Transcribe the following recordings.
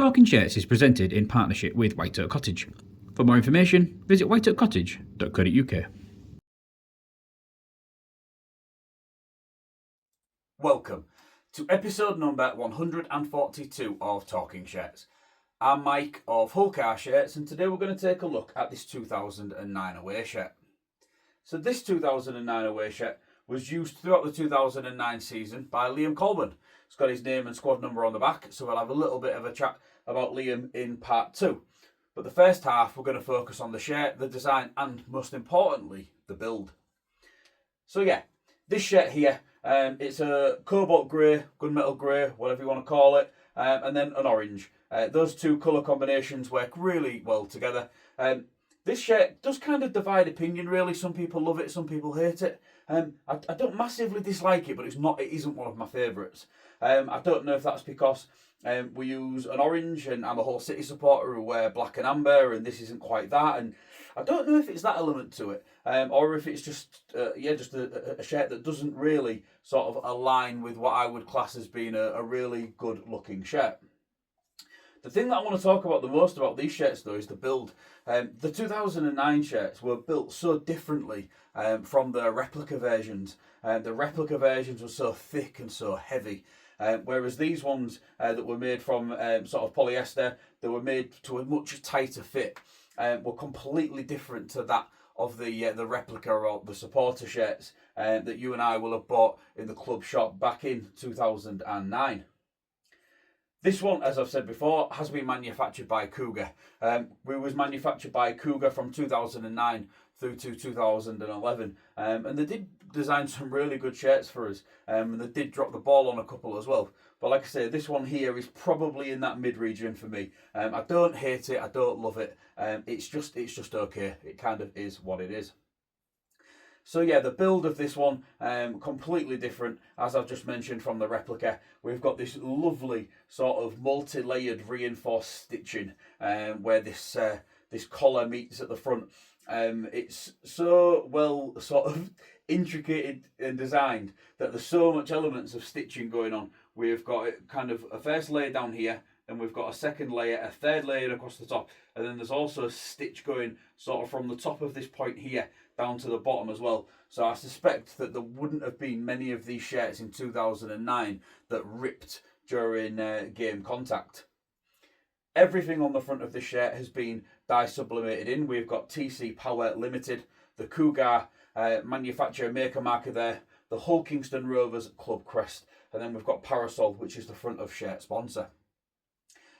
Talking Shirts is presented in partnership with White Oak Cottage. For more information, visit whiteoakcottage.co.uk. Welcome to episode number 142 of Talking Shirts. I'm Mike of Hull Car Shirts, and today we're going to take a look at this 2009 away shirt. So this 2009 away shirt was used throughout the 2009 season by Liam Colbon. It's got his name and squad number on the back, so we'll have a little bit of a chat about Liam in part 2. But the first half, we're going to focus on the shirt, the design, and most importantly, the build. So yeah, this shirt here, it's a cobalt grey, gunmetal grey, whatever you want to call it, and then an orange. Those two colour combinations work really well together. This shirt does kind of divide opinion, really. Some people love it, some people hate it. I don't massively dislike it, but it isn't one of my favourites. I don't know if that's because we use an orange, and I'm a Hull City supporter who wear black and amber, and this isn't quite that. And I don't know if it's that element to it, or if it's just a shirt that doesn't really sort of align with what I would class as being a really good looking shirt. The thing that I want to talk about the most about these shirts, though, is the build. The 2009 shirts were built so differently from the replica versions. The replica versions were so thick and so heavy, whereas these ones that were made from sort of polyester, that were made to a much tighter fit, were completely different to that of the replica or the supporter shirts that you and I will have bought in the club shop back in 2009. This one, as I've said before, has been manufactured by Cougar. It was manufactured by Cougar from 2009 through to 2011. And they did design some really good shirts for us. And they did drop the ball on a couple as well. But like I say, this one here is probably in that mid-region for me. I don't hate it, I don't love it. It's just okay. It kind of is what it is. So yeah, the build of this one, completely different, as I've just mentioned, from the replica. We've got this lovely sort of multi-layered reinforced stitching where this collar meets at the front. It's so well sort of intricated and designed that there's so much elements of stitching going on. We've got kind of a first layer down here, then we've got a second layer, a third layer across the top, and then there's also a stitch going sort of from the top of this point here down to the bottom as well. So I suspect that there wouldn't have been many of these shirts in 2009 that ripped during game contact. Everything on the front of this shirt has been dye sublimated in. We've got TC Power Limited, the Cougar manufacturer maker marker there, the Hull Kingston Rovers club crest, and then we've got Parasol, which is the front of shirt sponsor.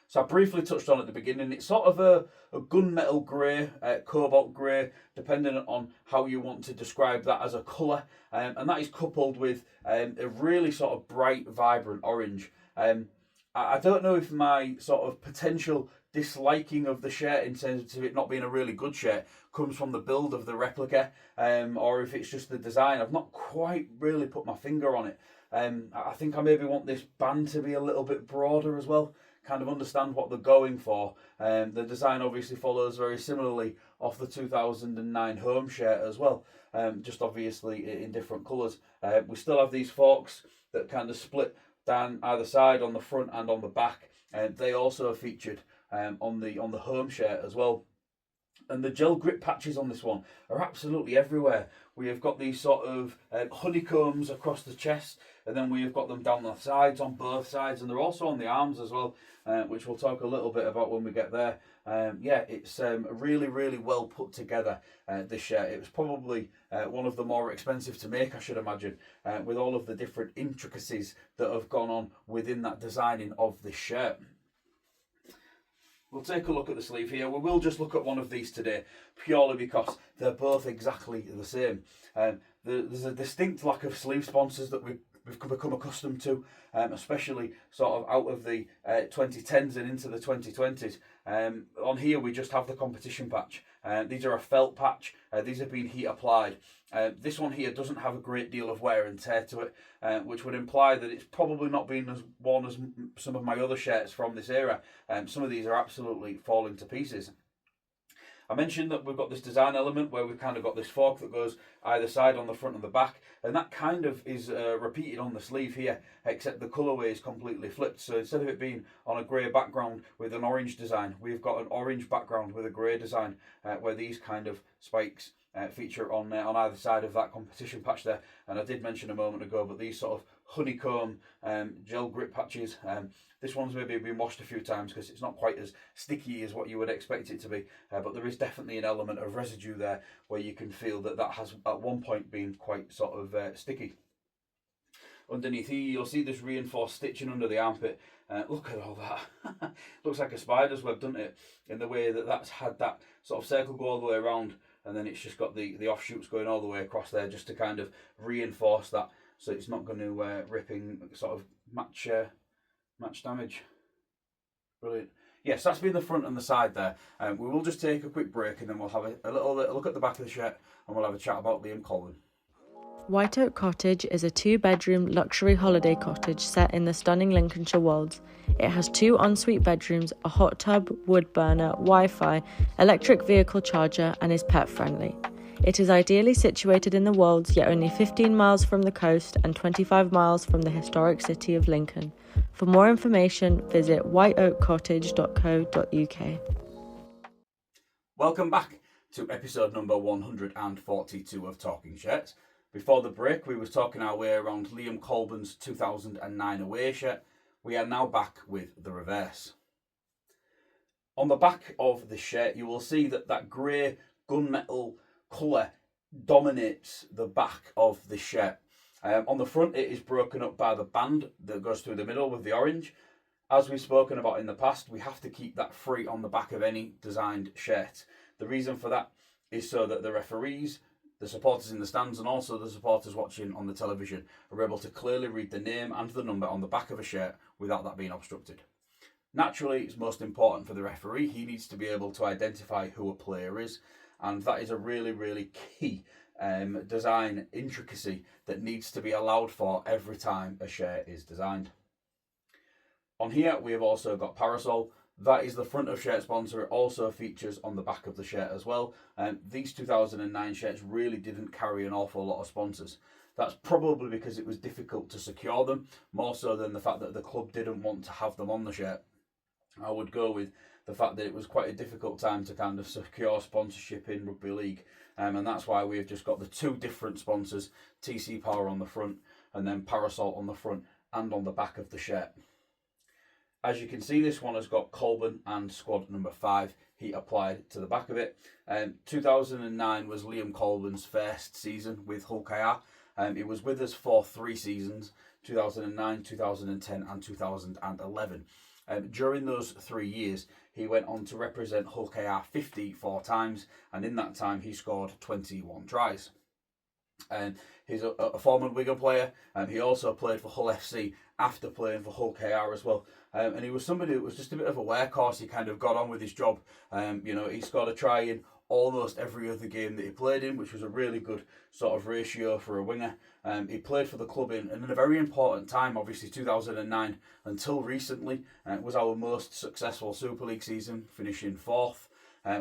So I briefly touched on at the beginning, it's sort of a gunmetal grey, cobalt grey, depending on how you want to describe that as a colour. And that is coupled with a really sort of bright, vibrant orange. I don't know if my sort of potential disliking of the shirt in terms of it not being a really good shirt comes from the build of the replica, or if it's just the design. I've not quite really put my finger on it. I think I maybe want this band to be a little bit broader as well. Kind of understand what they're going for. The design obviously follows very similarly off the 2009 home shirt as well, just obviously in different colours. We still have these forks that kind of split down either side on the front and on the back, and they also are featured on the home shirt as well. And the gel grip patches on this one are absolutely everywhere. We have got these sort of honeycombs across the chest, and then we have got them down the sides, on both sides, and they're also on the arms as well, which we'll talk a little bit about when we get there. Yeah, it's really, really well put together, this shirt. It was probably one of the more expensive to make, I should imagine, with all of the different intricacies that have gone on within that designing of this shirt. We'll take a look at the sleeve here. We will just look at one of these today, purely because they're both exactly the same. There's a distinct lack of sleeve sponsors that we've become accustomed to, especially sort of out of the 2010s and into the 2020s. On here we just have the competition patch. These are a felt patch. These have been heat applied. This one here doesn't have a great deal of wear and tear to it, which would imply that it's probably not been as worn as some of my other shirts from this era. Some of these are absolutely falling to pieces. I mentioned that we've got this design element where we've kind of got this fork that goes either side on the front and the back, and that kind of is repeated on the sleeve here, except the colourway is completely flipped. So instead of it being on a grey background with an orange design, we've got an orange background with a grey design, where these kind of spikes feature on either side of that competition patch there. And I did mention a moment ago, but these sort of honeycomb gel grip patches, this one's maybe been washed a few times because it's not quite as sticky as what you would expect it to be, but there is definitely an element of residue there where you can feel that has at one point been quite sort of sticky. Underneath here you'll see this reinforced stitching under the armpit. Look at all that. Looks like a spider's web, doesn't it, in the way that that's had that sort of circle go all the way around, and then it's just got the offshoots going all the way across there just to kind of reinforce that, so it's not going to ripping sort of match damage. Brilliant. Yes, that's been the front and the side there. We will just take a quick break and then we'll have a little look at the back of the shirt and we'll have a chat about Liam Colbon. White Oak Cottage is a 2-bedroom luxury holiday cottage set in the stunning Lincolnshire Wolds. It has 2 ensuite bedrooms, a hot tub, wood burner, Wi-Fi, electric vehicle charger, and is pet friendly. It is ideally situated in the Wolds, yet only 15 miles from the coast and 25 miles from the historic city of Lincoln. For more information, visit whiteoakcottage.co.uk. Welcome back to episode number 142 of Talking Shirts. Before the break, we was talking our way around Liam Colbon's 2009 away shirt. We are now back with the reverse. On the back of the shirt, you will see that grey gunmetal colour dominates the back of the shirt. On the front, it is broken up by the band that goes through the middle with the orange. As we've spoken about in the past, we have to keep that free on the back of any designed shirt. The reason for that is so that the referees, the supporters in the stands, and also the supporters watching on the television are able to clearly read the name and the number on the back of a shirt without that being obstructed. Naturally, it's most important for the referee. He needs to be able to identify who a player is, and that is a really, really key design intricacy that needs to be allowed for every time a shirt is designed. On here, we have also got Parasol. That is the front of shirt sponsor. It also features on the back of the shirt as well. These 2009 shirts really didn't carry an awful lot of sponsors. That's probably because it was difficult to secure them, more so than the fact that the club didn't want to have them on the shirt. I would go with the fact that it was quite a difficult time to kind of secure sponsorship in rugby league. And that's why we've just got the 2 different sponsors, TC Power on the front and then Parasol on the front and on the back of the shirt. As you can see, this one has got Colbon and squad number 5 heat applied to the back of it. 2009 was Liam Colbon's first season with Hull KR. He was with us for 3 seasons, 2009, 2010 and 2011. During those 3 years, he went on to represent Hull KR 54 times, and in that time he scored 21 tries. He's a former Wigan player, and he also played for Hull FC after playing for Hull KR as well. And he was somebody that was just a bit of a workhorse. He kind of got on with his job. He scored a try in almost every other game that he played in, which was a really good sort of ratio for a winger. He played for the club in a very important time, obviously 2009 until recently. It was our most successful Super League season, finishing 4th.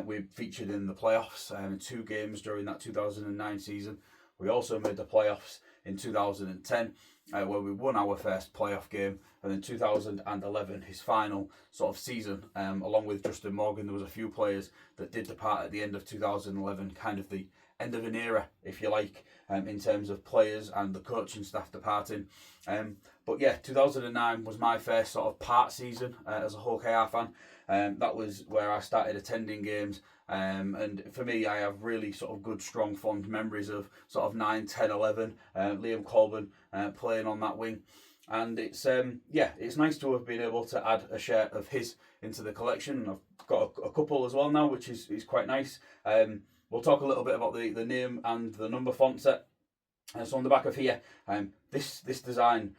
We featured in the playoffs in 2 games during that 2009 season. We also made the playoffs in 2010, where we won our first playoff game, and then 2011, his final sort of season, along with Justin Morgan. There was a few players that did depart at the end of 2011, kind of the end of an era, if you like, in terms of players and the coaching staff departing. But yeah, 2009 was my first sort of part season as a Hull KR fan. That was where I started attending games. And for me, I have really sort of good, strong, fond memories of sort of 9, 10, 11, Liam Colbon playing on that wing. And it's nice to have been able to add a shirt of his into the collection. I've got a couple as well now, which is quite nice. We'll talk a little bit about the name and the number font set. So on the back of here, this design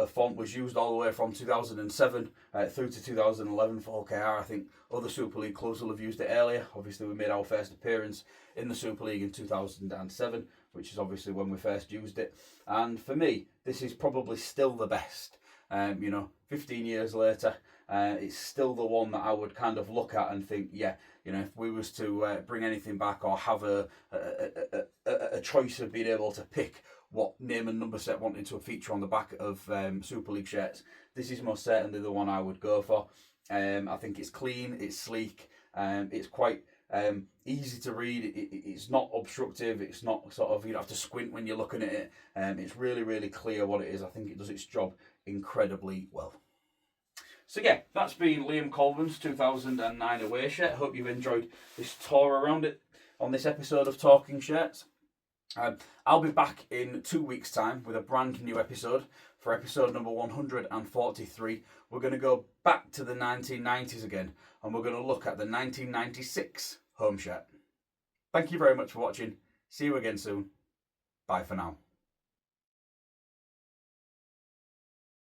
font was used all the way from 2007 through to 2011 for OKR. I think other Super League clubs will have used it earlier. Obviously, we made our first appearance in the Super League in 2007, which is obviously when we first used it. And for me, this is probably still the best. 15 years later, it's still the one that I would kind of look at and think, yeah, you know, if we was to bring anything back or have a choice of being able to pick what name and number set wanted to feature on the back of Super League shirts, this is most certainly the one I would go for. I think it's clean, it's sleek, it's quite easy to read. It's not obstructive. It's not sort of, you don't have to squint when you're looking at it. It's really, really clear what it is. I think it does its job incredibly well. So yeah, that's been Liam Colbon's 2009 away shirt. Hope you've enjoyed this tour around it on this episode of Talking Shirts. I'll be back in 2 weeks' time with a brand new episode for episode number 143. We're going to go back to the 1990s again, and we're going to look at the 1996 home shirt. Thank you very much for watching. See you again soon. Bye for now.